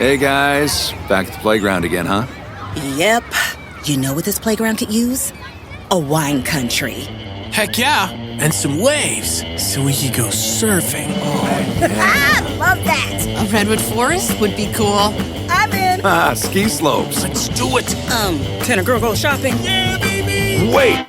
Hey guys, back at the playground again, huh? Yep. You know what this playground could use? A wine country. Heck yeah, and some waves, so we could go surfing. Oh, yeah. Love that. A redwood forest would be cool. I'm in. Ski slopes. Let's do it. Can a girl go shopping? Yeah, baby! Wait!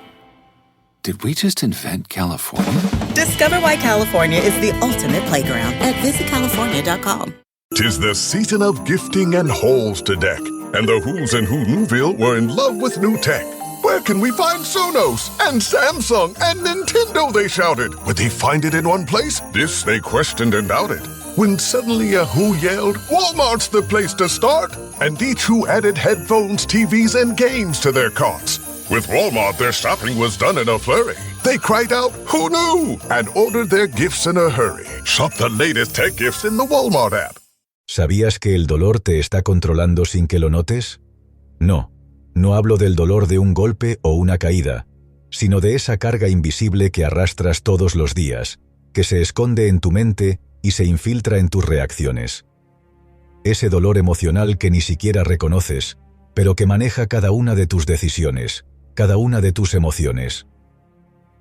Did we just invent California? Discover why California is the ultimate playground at visitcalifornia.com. 'Tis the season of gifting and halls to deck, and the Who's and Who Newville were in love with new tech. Where can we find Sonos and Samsung and Nintendo, they shouted. Would they find it in one place? This they questioned and doubted. When suddenly a Who yelled, Walmart's the place to start! And each Who added headphones, TVs, and games to their carts. With Walmart, their shopping was done in a flurry. They cried out, "Who knew?" and ordered their gifts in a hurry. Shop the latest tech gifts in the Walmart app. ¿Sabías que el dolor te está controlando sin que lo notes? No, no hablo del dolor de un golpe o una caída, sino de esa carga invisible que arrastras todos los días, que se esconde en tu mente y se infiltra en tus reacciones. Ese dolor emocional que ni siquiera reconoces, pero que maneja cada una de tus decisiones, cada una de tus emociones.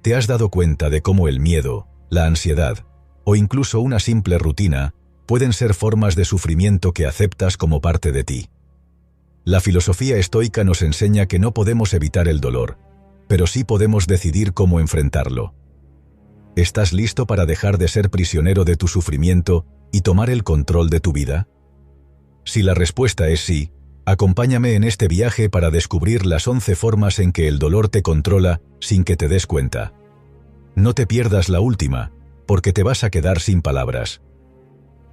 ¿Te has dado cuenta de cómo el miedo, la ansiedad, o incluso una simple rutina pueden ser formas de sufrimiento que aceptas como parte de ti? La filosofía estoica nos enseña que no podemos evitar el dolor, pero sí podemos decidir cómo enfrentarlo. ¿Estás listo para dejar de ser prisionero de tu sufrimiento y tomar el control de tu vida? Si la respuesta es sí, acompáñame en este viaje para descubrir las 11 formas en que el dolor te controla sin que te des cuenta. No te pierdas la última, porque te vas a quedar sin palabras.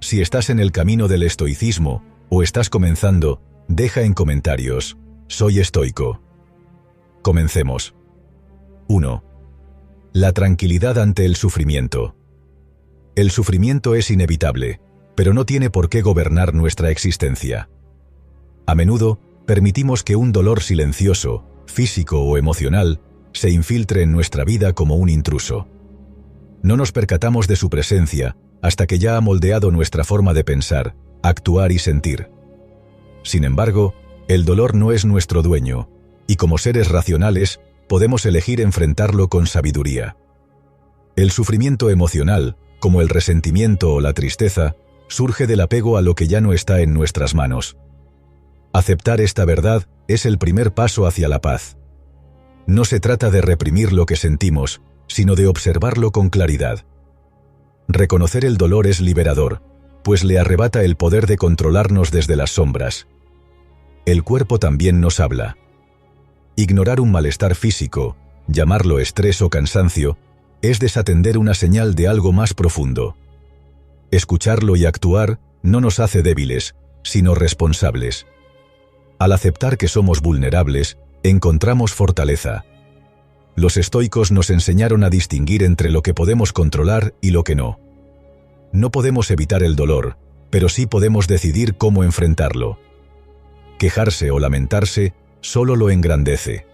Si estás en el camino del estoicismo, o estás comenzando, deja en comentarios, soy estoico. Comencemos. 1. La tranquilidad ante el sufrimiento. El sufrimiento es inevitable, pero no tiene por qué gobernar nuestra existencia. A menudo, permitimos que un dolor silencioso, físico o emocional, se infiltre en nuestra vida como un intruso. No nos percatamos de su presencia hasta que ya ha moldeado nuestra forma de pensar, actuar y sentir. Sin embargo, el dolor no es nuestro dueño, y como seres racionales, podemos elegir enfrentarlo con sabiduría. El sufrimiento emocional, como el resentimiento o la tristeza, surge del apego a lo que ya no está en nuestras manos. Aceptar esta verdad es el primer paso hacia la paz. No se trata de reprimir lo que sentimos, sino de observarlo con claridad. Reconocer el dolor es liberador, pues le arrebata el poder de controlarnos desde las sombras. El cuerpo también nos habla. Ignorar un malestar físico, llamarlo estrés o cansancio, es desatender una señal de algo más profundo. Escucharlo y actuar no nos hace débiles, sino responsables. Al aceptar que somos vulnerables, encontramos fortaleza. Los estoicos nos enseñaron a distinguir entre lo que podemos controlar y lo que no. No podemos evitar el dolor, pero sí podemos decidir cómo enfrentarlo. Quejarse o lamentarse solo lo engrandece.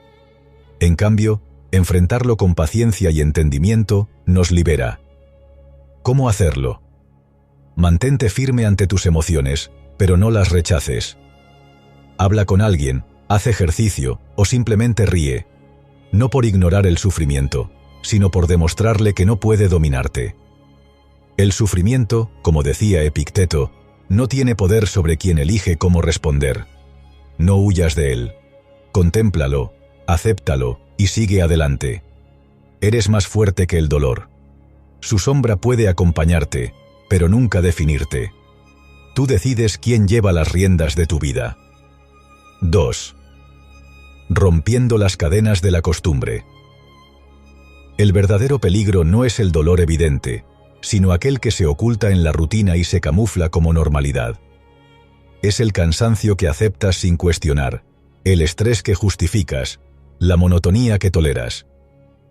En cambio, enfrentarlo con paciencia y entendimiento nos libera. ¿Cómo hacerlo? Mantente firme ante tus emociones, pero no las rechaces. Habla con alguien, haz ejercicio o simplemente ríe. No por ignorar el sufrimiento, sino por demostrarle que no puede dominarte. El sufrimiento, como decía Epicteto, no tiene poder sobre quien elige cómo responder. No huyas de él. Contémplalo, acéptalo y sigue adelante. Eres más fuerte que el dolor. Su sombra puede acompañarte, pero nunca definirte. Tú decides quién lleva las riendas de tu vida. 2. Rompiendo las cadenas de la costumbre. El verdadero peligro no es el dolor evidente, sino aquel que se oculta en la rutina y se camufla como normalidad. Es el cansancio que aceptas sin cuestionar, el estrés que justificas, la monotonía que toleras.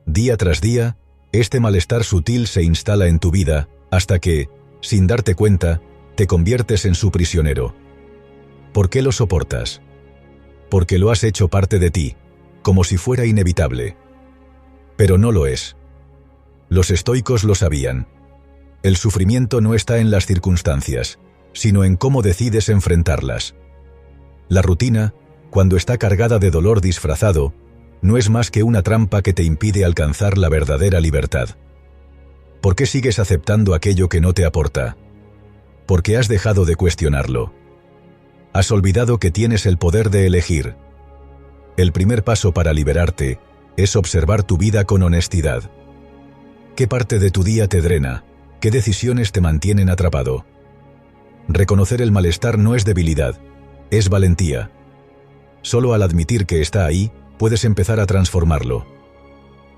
Día tras día, este malestar sutil se instala en tu vida hasta que, sin darte cuenta, te conviertes en su prisionero. ¿Por qué lo soportas? Porque lo has hecho parte de ti, como si fuera inevitable. Pero no lo es. Los estoicos lo sabían. El sufrimiento no está en las circunstancias, sino en cómo decides enfrentarlas. La rutina, cuando está cargada de dolor disfrazado, no es más que una trampa que te impide alcanzar la verdadera libertad. ¿Por qué sigues aceptando aquello que no te aporta? Porque has dejado de cuestionarlo. Has olvidado que tienes el poder de elegir. El primer paso para liberarte es observar tu vida con honestidad. ¿Qué parte de tu día te drena? ¿Qué decisiones te mantienen atrapado? Reconocer el malestar no es debilidad, es valentía. Solo al admitir que está ahí, puedes empezar a transformarlo.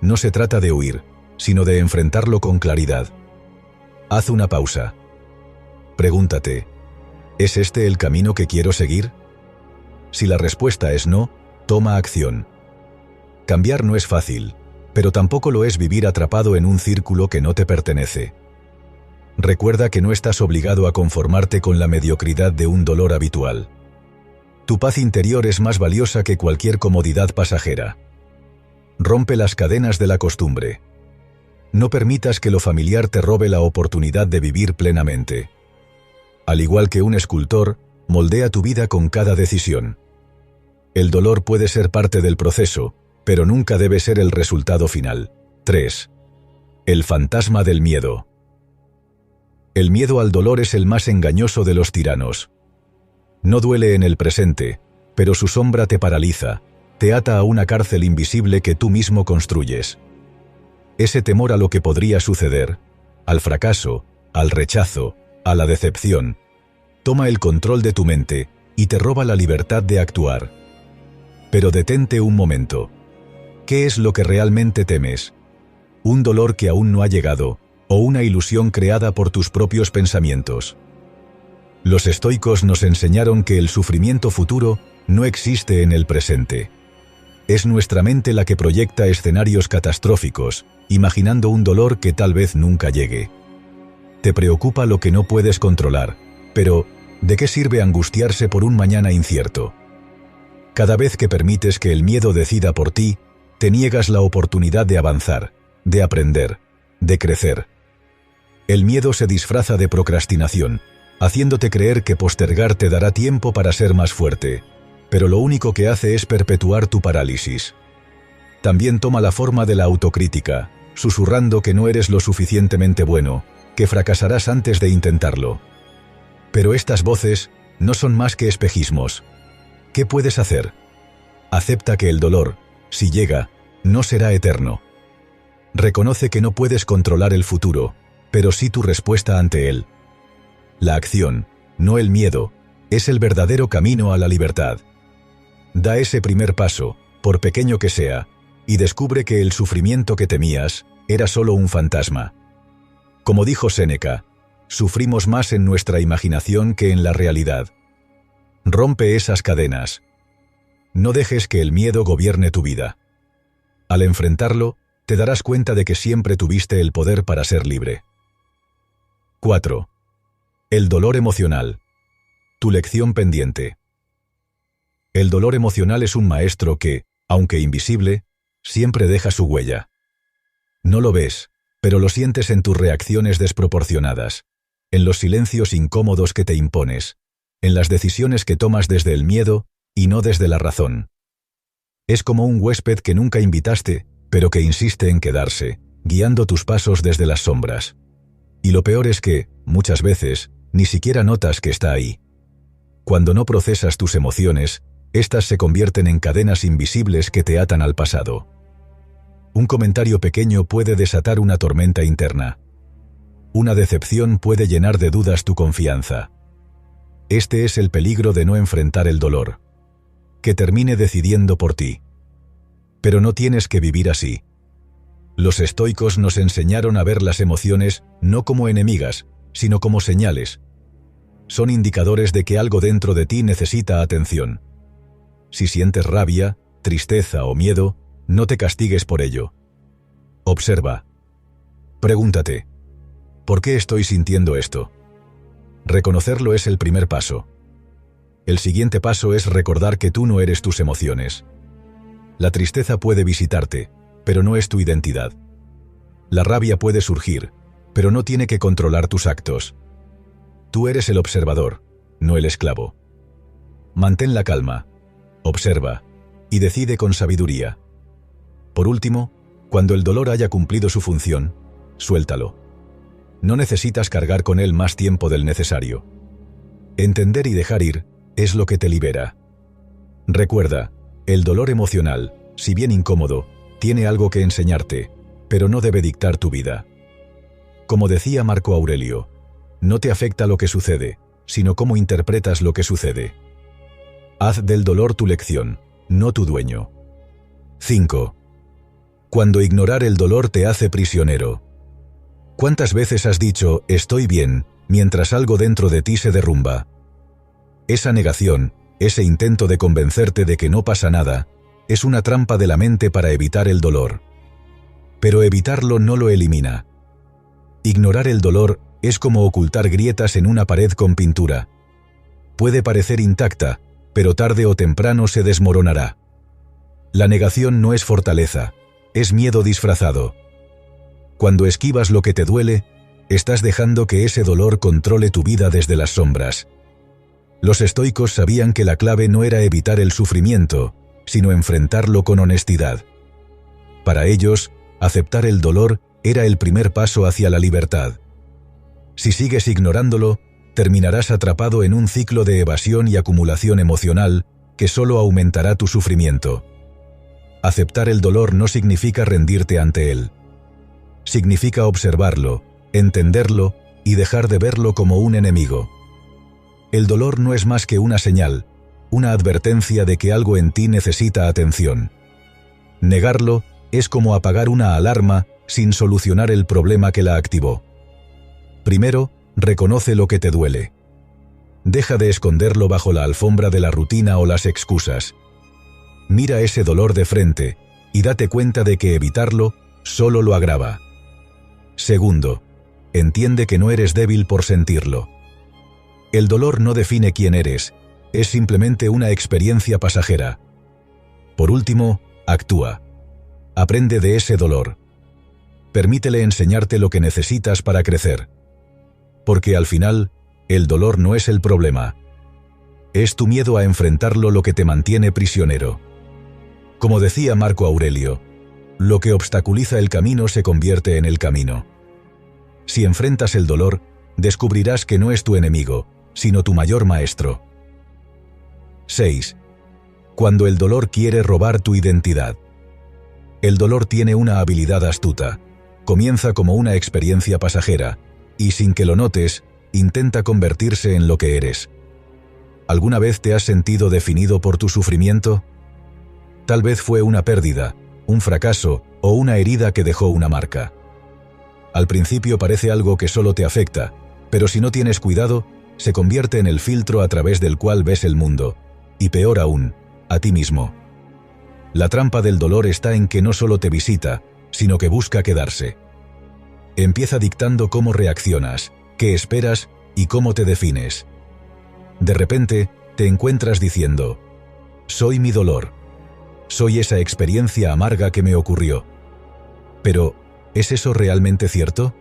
No se trata de huir, sino de enfrentarlo con claridad. Haz una pausa. Pregúntate, ¿es este el camino que quiero seguir? Si la respuesta es no, toma acción. Cambiar no es fácil, pero tampoco lo es vivir atrapado en un círculo que no te pertenece. Recuerda que no estás obligado a conformarte con la mediocridad de un dolor habitual. Tu paz interior es más valiosa que cualquier comodidad pasajera. Rompe las cadenas de la costumbre. No permitas que lo familiar te robe la oportunidad de vivir plenamente. Al igual que un escultor, moldea tu vida con cada decisión. El dolor puede ser parte del proceso, pero nunca debe ser el resultado final. 3. El fantasma del miedo. El miedo al dolor es el más engañoso de los tiranos. No duele en el presente, pero su sombra te paraliza, te ata a una cárcel invisible que tú mismo construyes. Ese temor a lo que podría suceder, al fracaso, al rechazo, a la decepción, toma el control de tu mente y te roba la libertad de actuar. Pero detente un momento. ¿Qué es lo que realmente temes? ¿Un dolor que aún no ha llegado, o una ilusión creada por tus propios pensamientos? Los estoicos nos enseñaron que el sufrimiento futuro no existe en el presente. Es nuestra mente la que proyecta escenarios catastróficos, imaginando un dolor que tal vez nunca llegue. Te preocupa lo que no puedes controlar, pero ¿de qué sirve angustiarse por un mañana incierto? Cada vez que permites que el miedo decida por ti, te niegas la oportunidad de avanzar, de aprender, de crecer. El miedo se disfraza de procrastinación, haciéndote creer que postergar te dará tiempo para ser más fuerte, pero lo único que hace es perpetuar tu parálisis. También toma la forma de la autocrítica, susurrando que no eres lo suficientemente bueno, que fracasarás antes de intentarlo. Pero estas voces no son más que espejismos. ¿Qué puedes hacer? Acepta que el dolor, si llega, no será eterno. Reconoce que no puedes controlar el futuro, pero sí tu respuesta ante él. La acción, no el miedo, es el verdadero camino a la libertad. Da ese primer paso, por pequeño que sea, y descubre que el sufrimiento que temías era solo un fantasma. Como dijo Séneca, sufrimos más en nuestra imaginación que en la realidad. Rompe esas cadenas. No dejes que el miedo gobierne tu vida. Al enfrentarlo, te darás cuenta de que siempre tuviste el poder para ser libre. 4. El dolor emocional. Tu lección pendiente. El dolor emocional es un maestro que, aunque invisible, siempre deja su huella. No lo ves, pero lo sientes en tus reacciones desproporcionadas, en los silencios incómodos que te impones, en las decisiones que tomas desde el miedo y no desde la razón. Es como un huésped que nunca invitaste, pero que insiste en quedarse, guiando tus pasos desde las sombras. Y lo peor es que, muchas veces, ni siquiera notas que está ahí. Cuando no procesas tus emociones, estas se convierten en cadenas invisibles que te atan al pasado. Un comentario pequeño puede desatar una tormenta interna. Una decepción puede llenar de dudas tu confianza. Este es el peligro de no enfrentar el dolor. Que termine decidiendo por ti. Pero no tienes que vivir así. Los estoicos nos enseñaron a ver las emociones no como enemigas, sino como señales. Son indicadores de que algo dentro de ti necesita atención. Si sientes rabia, tristeza o miedo, no te castigues por ello. Observa. Pregúntate, ¿por qué estoy sintiendo esto? Reconocerlo es el primer paso. El siguiente paso es recordar que tú no eres tus emociones. La tristeza puede visitarte, pero no es tu identidad. La rabia puede surgir, pero no tiene que controlar tus actos. Tú eres el observador, no el esclavo. Mantén la calma, observa y decide con sabiduría. Por último, cuando el dolor haya cumplido su función, suéltalo. No necesitas cargar con él más tiempo del necesario. Entender y dejar ir es lo que te libera. Recuerda, el dolor emocional, si bien incómodo, tiene algo que enseñarte, pero no debe dictar tu vida. Como decía Marco Aurelio, no te afecta lo que sucede, sino cómo interpretas lo que sucede. Haz del dolor tu lección, no tu dueño. 5. Cuando ignorar el dolor te hace prisionero. ¿Cuántas veces has dicho «estoy bien» mientras algo dentro de ti se derrumba? Esa negación, ese intento de convencerte de que no pasa nada, es una trampa de la mente para evitar el dolor. Pero evitarlo no lo elimina. Ignorar el dolor es como ocultar grietas en una pared con pintura. Puede parecer intacta, pero tarde o temprano se desmoronará. La negación no es fortaleza, es miedo disfrazado. Cuando esquivas lo que te duele, estás dejando que ese dolor controle tu vida desde las sombras. Los estoicos sabían que la clave no era evitar el sufrimiento, sino enfrentarlo con honestidad. Para ellos, aceptar el dolor era el primer paso hacia la libertad. Si sigues ignorándolo, terminarás atrapado en un ciclo de evasión y acumulación emocional que solo aumentará tu sufrimiento. Aceptar el dolor no significa rendirte ante él. Significa observarlo, entenderlo y dejar de verlo como un enemigo. El dolor no es más que una señal, una advertencia de que algo en ti necesita atención. Negarlo es como apagar una alarma sin solucionar el problema que la activó. Primero, reconoce lo que te duele. Deja de esconderlo bajo la alfombra de la rutina o las excusas. Mira ese dolor de frente y date cuenta de que evitarlo solo lo agrava. Segundo, entiende que no eres débil por sentirlo. El dolor no define quién eres, es simplemente una experiencia pasajera. Por último, actúa. Aprende de ese dolor. Permítele enseñarte lo que necesitas para crecer. Porque al final, el dolor no es el problema. Es tu miedo a enfrentarlo lo que te mantiene prisionero. Como decía Marco Aurelio, lo que obstaculiza el camino se convierte en el camino. Si enfrentas el dolor, descubrirás que no es tu enemigo, sino tu mayor maestro. 6. Cuando el dolor quiere robar tu identidad. El dolor tiene una habilidad astuta. Comienza como una experiencia pasajera, y sin que lo notes, intenta convertirse en lo que eres. ¿Alguna vez te has sentido definido por tu sufrimiento? Tal vez fue una pérdida, un fracaso o una herida que dejó una marca. Al principio parece algo que solo te afecta, pero si no tienes cuidado, se convierte en el filtro a través del cual ves el mundo, y peor aún, a ti mismo. La trampa del dolor está en que no solo te visita, sino que busca quedarse. Empieza dictando cómo reaccionas, qué esperas y cómo te defines. De repente, te encuentras diciendo: «Soy mi dolor. Soy esa experiencia amarga que me ocurrió». Pero, ¿es eso realmente cierto?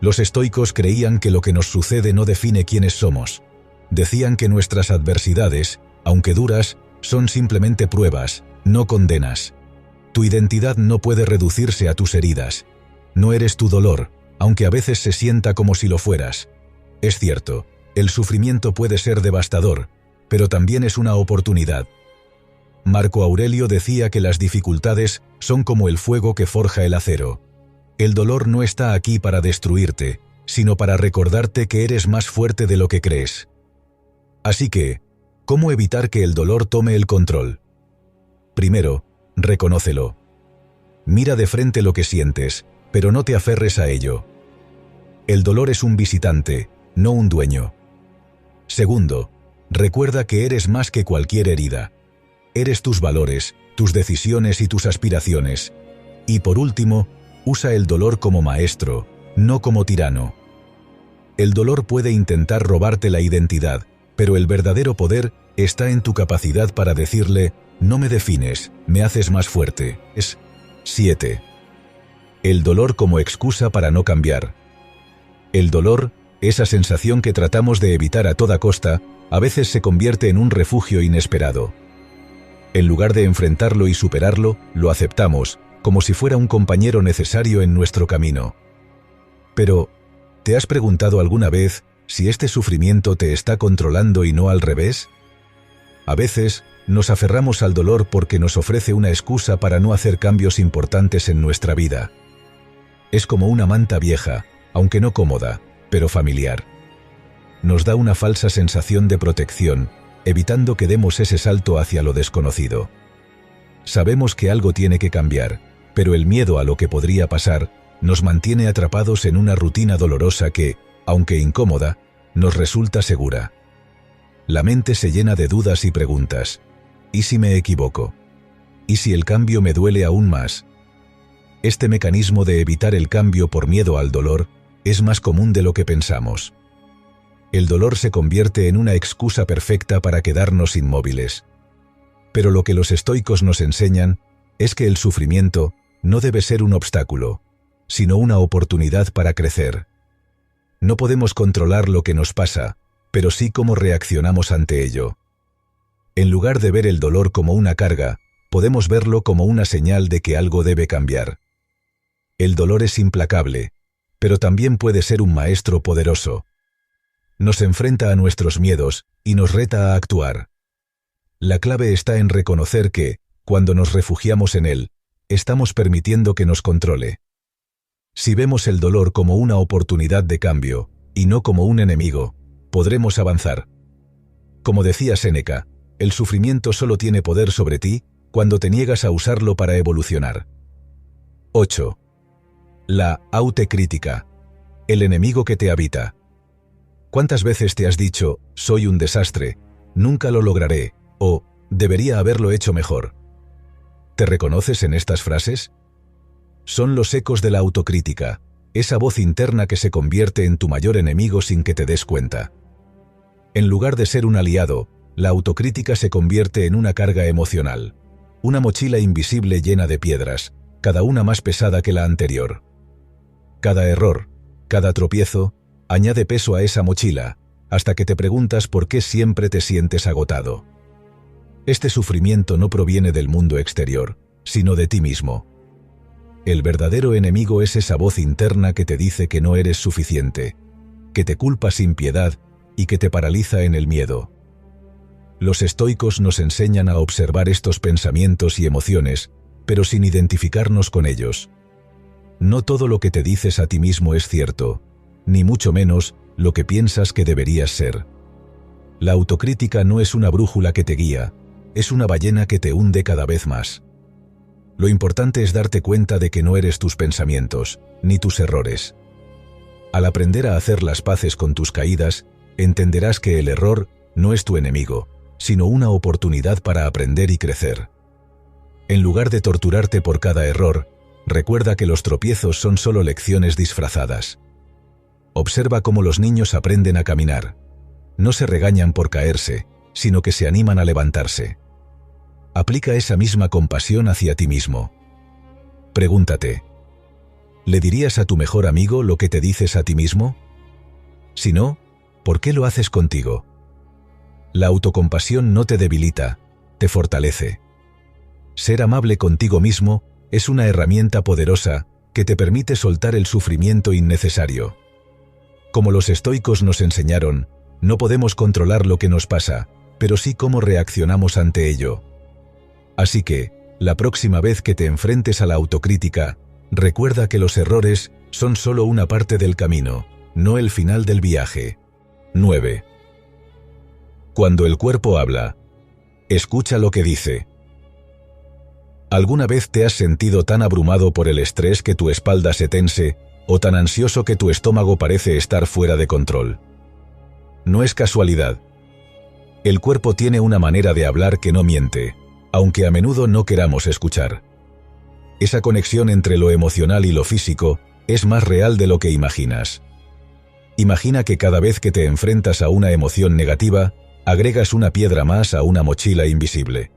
Los estoicos creían que lo que nos sucede no define quiénes somos. Decían que nuestras adversidades, aunque duras, son simplemente pruebas, no condenas. Tu identidad no puede reducirse a tus heridas. No eres tu dolor, aunque a veces se sienta como si lo fueras. Es cierto, el sufrimiento puede ser devastador, pero también es una oportunidad. Marco Aurelio decía que las dificultades son como el fuego que forja el acero. El dolor no está aquí para destruirte, sino para recordarte que eres más fuerte de lo que crees. Así que, ¿cómo evitar que el dolor tome el control? Primero, reconócelo. Mira de frente lo que sientes, pero no te aferres a ello. El dolor es un visitante, no un dueño. Segundo, recuerda que eres más que cualquier herida. Eres tus valores, tus decisiones y tus aspiraciones. Y por último, usa el dolor como maestro, no como tirano. El dolor puede intentar robarte la identidad, pero el verdadero poder está en tu capacidad para decirle: no me defines, me haces más fuerte. 7. El dolor como excusa para no cambiar. El dolor, Esa sensación que tratamos de evitar a toda costa, a veces se convierte en un refugio inesperado. En lugar de enfrentarlo y superarlo, lo aceptamos, como si fuera un compañero necesario en nuestro camino. Pero, ¿te has preguntado alguna vez si este sufrimiento te está controlando y no al revés? A veces, nos aferramos al dolor porque nos ofrece una excusa para no hacer cambios importantes en nuestra vida. Es como una manta vieja, aunque no cómoda, pero familiar. Nos da una falsa sensación de protección, evitando que demos ese salto hacia lo desconocido. Sabemos que algo tiene que cambiar, pero el miedo a lo que podría pasar nos mantiene atrapados en una rutina dolorosa que, aunque incómoda, nos resulta segura. La mente se llena de dudas y preguntas. ¿Y si me equivoco? ¿Y si el cambio me duele aún más? Este mecanismo de evitar el cambio por miedo al dolor es más común de lo que pensamos. El dolor se convierte en una excusa perfecta para quedarnos inmóviles. Pero lo que los estoicos nos enseñan es que el sufrimiento no debe ser un obstáculo, sino una oportunidad para crecer. No podemos controlar lo que nos pasa, pero sí cómo reaccionamos ante ello. En lugar de ver el dolor como una carga, podemos verlo como una señal de que algo debe cambiar. El dolor es implacable, pero también puede ser un maestro poderoso. Nos enfrenta a nuestros miedos y nos reta a actuar. La clave está en reconocer que, cuando nos refugiamos en él, estamos permitiendo que nos controle. Si vemos el dolor como una oportunidad de cambio, y no como un enemigo, podremos avanzar. Como decía Séneca, el sufrimiento solo tiene poder sobre ti cuando te niegas a usarlo para evolucionar. 8. La autocrítica. El enemigo que te habita. ¿Cuántas veces te has dicho, soy un desastre, nunca lo lograré, o debería haberlo hecho mejor? ¿Te reconoces en estas frases? Son los ecos de la autocrítica, esa voz interna que se convierte en tu mayor enemigo sin que te des cuenta. En lugar de ser un aliado, la autocrítica se convierte en una carga emocional, una mochila invisible llena de piedras, cada una más pesada que la anterior. Cada error, cada tropiezo, añade peso a esa mochila, hasta que te preguntas por qué siempre te sientes agotado. Este sufrimiento no proviene del mundo exterior, sino de ti mismo. El verdadero enemigo es esa voz interna que te dice que no eres suficiente, que te culpa sin piedad y que te paraliza en el miedo. Los estoicos nos enseñan a observar estos pensamientos y emociones, pero sin identificarnos con ellos. No todo lo que te dices a ti mismo es cierto, ni mucho menos lo que piensas que deberías ser. La autocrítica no es una brújula que te guía, es una ballena que te hunde cada vez más. Lo importante es darte cuenta de que no eres tus pensamientos, ni tus errores. Al aprender a hacer las paces con tus caídas, entenderás que el error no es tu enemigo, sino una oportunidad para aprender y crecer. En lugar de torturarte por cada error, recuerda que los tropiezos son solo lecciones disfrazadas. Observa cómo los niños aprenden a caminar. No se regañan por caerse, sino que se animan a levantarse. Aplica esa misma compasión hacia ti mismo. Pregúntate, ¿le dirías a tu mejor amigo lo que te dices a ti mismo? Si no, ¿por qué lo haces contigo? La autocompasión no te debilita, te fortalece. Ser amable contigo mismo es una herramienta poderosa que te permite soltar el sufrimiento innecesario. Como los estoicos nos enseñaron, no podemos controlar lo que nos pasa, pero sí cómo reaccionamos ante ello. Así que, la próxima vez que te enfrentes a la autocrítica, recuerda que los errores son solo una parte del camino, no el final del viaje. 9. Cuando el cuerpo habla, escucha lo que dice. ¿Alguna vez te has sentido tan abrumado por el estrés que tu espalda se tense, o tan ansioso que tu estómago parece estar fuera de control? No es casualidad. El cuerpo tiene una manera de hablar que no miente, aunque a menudo no queramos escuchar. Esa conexión entre lo emocional y lo físico es más real de lo que imaginas. Imagina que cada vez que te enfrentas a una emoción negativa, agregas una piedra más a una mochila invisible.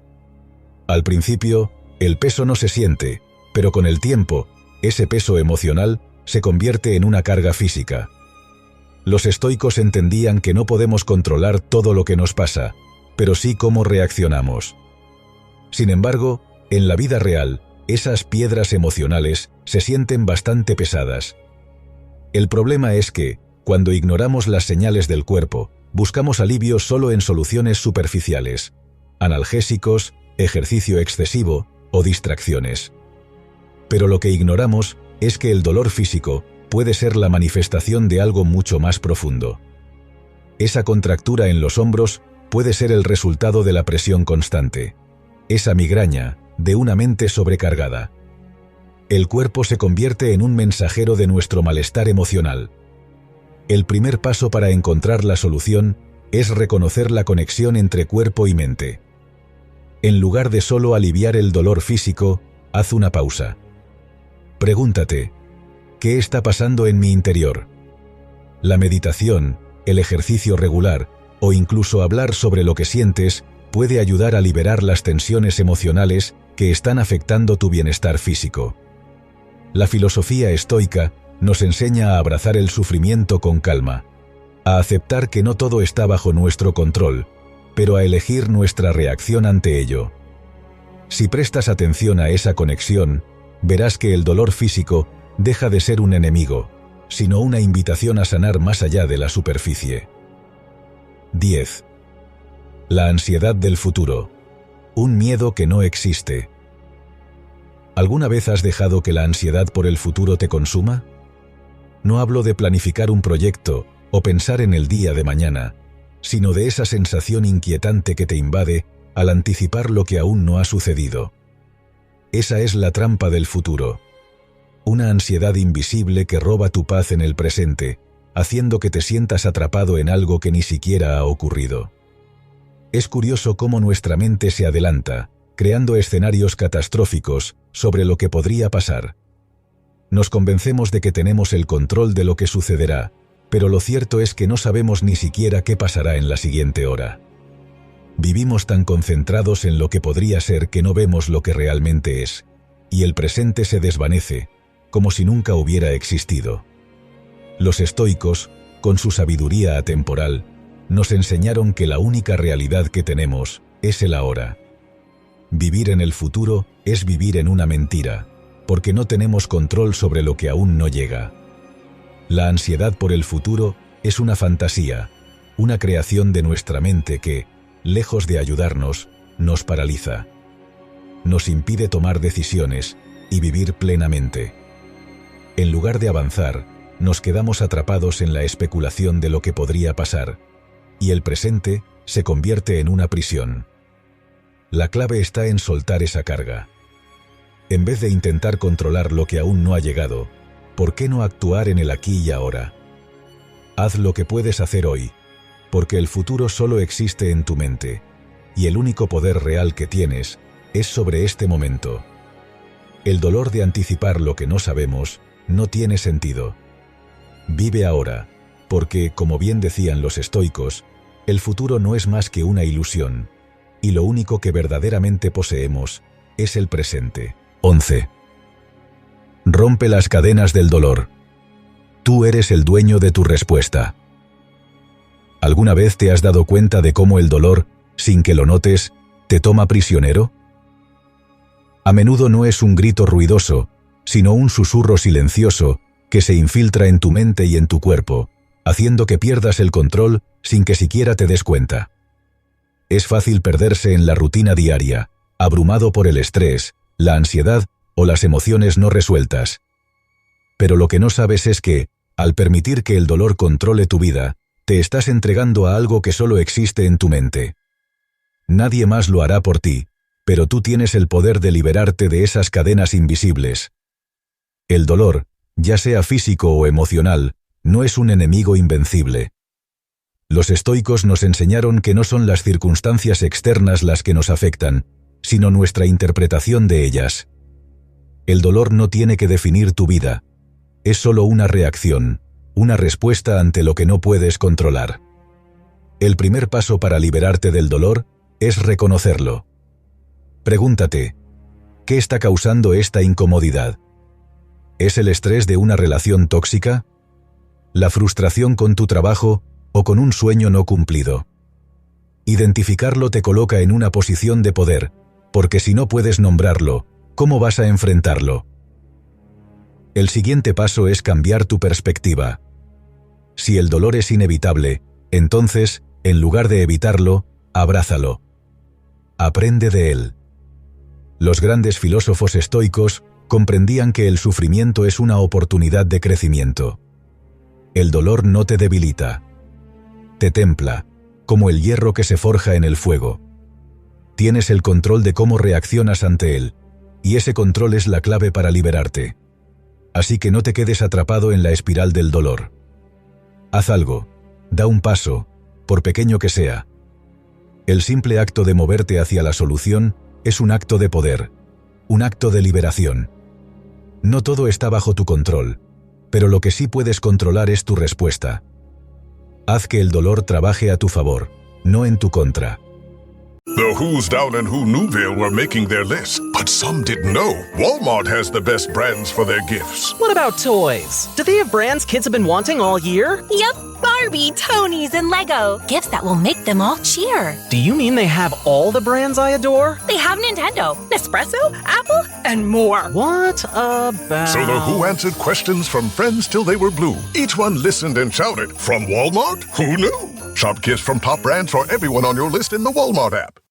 Al principio, el peso no se siente, pero con el tiempo, ese peso emocional se convierte en una carga física. Los estoicos entendían que no podemos controlar todo lo que nos pasa, pero sí cómo reaccionamos. Sin embargo, en la vida real, esas piedras emocionales se sienten bastante pesadas. El problema es que, cuando ignoramos las señales del cuerpo, buscamos alivio solo en soluciones superficiales, analgésicos, ejercicio excesivo o distracciones. Pero lo que ignoramos es que el dolor físico puede ser la manifestación de algo mucho más profundo. Esa contractura en los hombros puede ser el resultado de la presión constante. Esa migraña, de una mente sobrecargada. El cuerpo se convierte en un mensajero de nuestro malestar emocional. El primer paso para encontrar la solución es reconocer la conexión entre cuerpo y mente. En lugar de solo aliviar el dolor físico, haz una pausa. Pregúntate, ¿qué está pasando en mi interior? La meditación, el ejercicio regular, o incluso hablar sobre lo que sientes, puede ayudar a liberar las tensiones emocionales que están afectando tu bienestar físico. La filosofía estoica nos enseña a abrazar el sufrimiento con calma, a aceptar que no todo está bajo nuestro control, pero a elegir nuestra reacción ante ello. Si prestas atención a esa conexión, verás que el dolor físico deja de ser un enemigo, sino una invitación a sanar más allá de la superficie. 10. La ansiedad del futuro. Un miedo que no existe. ¿Alguna vez has dejado que la ansiedad por el futuro te consuma? No hablo de planificar un proyecto o pensar en el día de mañana, sino de esa sensación inquietante que te invade al anticipar lo que aún no ha sucedido. Esa es la trampa del futuro. Una ansiedad invisible que roba tu paz en el presente, haciendo que te sientas atrapado en algo que ni siquiera ha ocurrido. Es curioso cómo nuestra mente se adelanta, creando escenarios catastróficos sobre lo que podría pasar. Nos convencemos de que tenemos el control de lo que sucederá, pero lo cierto es que no sabemos ni siquiera qué pasará en la siguiente hora. Vivimos tan concentrados en lo que podría ser que no vemos lo que realmente es, y el presente se desvanece, como si nunca hubiera existido. Los estoicos, con su sabiduría atemporal, nos enseñaron que la única realidad que tenemos es el ahora. Vivir en el futuro es vivir en una mentira, porque no tenemos control sobre lo que aún no llega. La ansiedad por el futuro es una fantasía, una creación de nuestra mente que, lejos de ayudarnos, nos paraliza. Nos impide tomar decisiones y vivir plenamente. En lugar de avanzar, nos quedamos atrapados en la especulación de lo que podría pasar, y el presente se convierte en una prisión. La clave está en soltar esa carga. En vez de intentar controlar lo que aún no ha llegado, ¿por qué no actuar en el aquí y ahora? Haz lo que puedes hacer hoy, porque el futuro solo existe en tu mente, y el único poder real que tienes es sobre este momento. El dolor de anticipar lo que no sabemos no tiene sentido. Vive ahora, porque, como bien decían los estoicos, el futuro no es más que una ilusión, y lo único que verdaderamente poseemos es el presente. 11. Rompe las cadenas del dolor. Tú eres el dueño de tu respuesta. ¿Alguna vez te has dado cuenta de cómo el dolor, sin que lo notes, te toma prisionero? A menudo no es un grito ruidoso, sino un susurro silencioso que se infiltra en tu mente y en tu cuerpo, haciendo que pierdas el control sin que siquiera te des cuenta. Es fácil perderse en la rutina diaria, abrumado por el estrés, la ansiedad o las emociones no resueltas. Pero lo que no sabes es que, al permitir que el dolor controle tu vida, te estás entregando a algo que solo existe en tu mente. Nadie más lo hará por ti, pero tú tienes el poder de liberarte de esas cadenas invisibles. El dolor, ya sea físico o emocional, no es un enemigo invencible. Los estoicos nos enseñaron que no son las circunstancias externas las que nos afectan, sino nuestra interpretación de ellas. El dolor no tiene que definir tu vida. Es solo una reacción, una respuesta ante lo que no puedes controlar. El primer paso para liberarte del dolor es reconocerlo. Pregúntate, ¿qué está causando esta incomodidad? ¿Es el estrés de una relación tóxica? la frustración con tu trabajo o con un sueño no cumplido. Identificarlo te coloca en una posición de poder, porque si no puedes nombrarlo, ¿cómo vas a enfrentarlo? El siguiente paso es cambiar tu perspectiva. Si el dolor es inevitable, entonces, en lugar de evitarlo, abrázalo. Aprende de él. Los grandes filósofos estoicos comprendían que el sufrimiento es una oportunidad de crecimiento. El dolor no te debilita. Te templa, como el hierro que se forja en el fuego. Tienes el control de cómo reaccionas ante él, y ese control es la clave para liberarte. Así que no te quedes atrapado en la espiral del dolor. Haz algo, da un paso, por pequeño que sea. El simple acto de moverte hacia la solución es un acto de poder, un acto de liberación. No todo está bajo tu control, pero lo que sí puedes controlar es tu respuesta. Haz que el dolor trabaje a tu favor, no en tu contra. The Who's down in Who Newville were making their list, but some didn't know Walmart has the best brands for their gifts. What about toys? Do they have brands kids have been wanting all year? Yep, Barbie, Tony's, and Lego. Gifts that will make them all cheer. Do you mean they have all the brands I adore? They have Nintendo, Nespresso, Apple, and more. What about... So the Who answered questions from friends till they were blue. Each one listened and shouted, from Walmart? Who knew? Shop gifts from top brands for everyone on your list in the Walmart app.